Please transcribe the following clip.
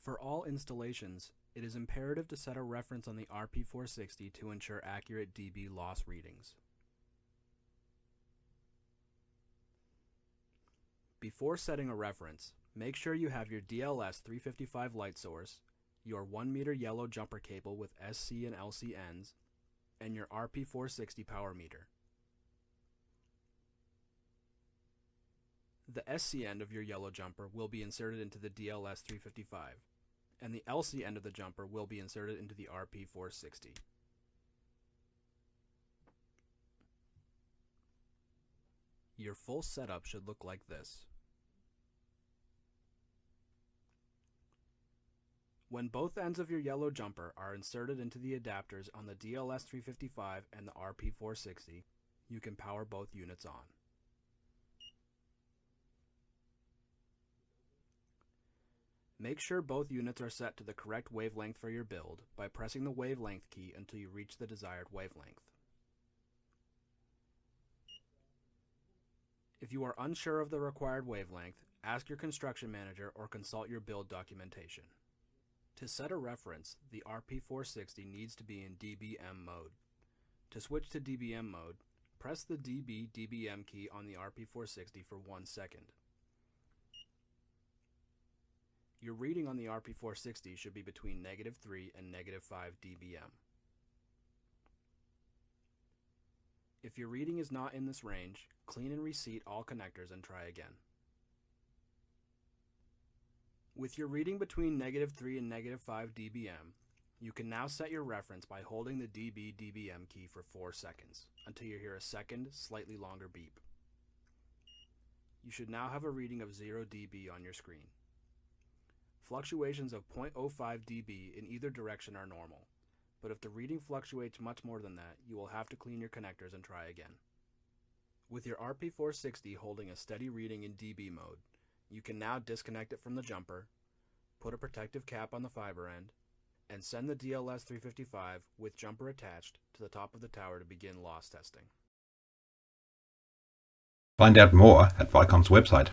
For all installations, it is imperative to set a reference on the RP460 to ensure accurate dB loss readings. Before setting a reference, make sure you have your DLS 355 light source, your 1 meter yellow jumper cable with SC and LC ends, and your RP460 power meter. The SC end of your yellow jumper will be inserted into the DLS 355, and the LC end of the jumper will be inserted into the RP460. Your full setup should look like this. When both ends of your yellow jumper are inserted into the adapters on the DLS 355 and the RP460, you can power both units on. Make sure both units are set to the correct wavelength for your build by pressing the wavelength key until you reach the desired wavelength. If you are unsure of the required wavelength, ask your construction manager or consult your build documentation. To set a reference, the RP460 needs to be in DBM mode. To switch to DBM mode, press the DBM key on the RP460 for 1 second. Your reading on the RP460 should be between -3 and -5 dBm. If your reading is not in this range, clean and reseat all connectors and try again. With your reading between -3 and -5 dBm, you can now set your reference by holding the DBM key for 4 seconds, until you hear a second, slightly longer beep. You should now have a reading of 0 dB on your screen. Fluctuations of 0.05 dB in either direction are normal, but if the reading fluctuates much more than that, you will have to clean your connectors and try again. With your RP460 holding a steady reading in dB mode, you can now disconnect it from the jumper, put a protective cap on the fiber end, and send the DLS 355 with jumper attached to the top of the tower to begin loss testing. Find out more at Vicom's website.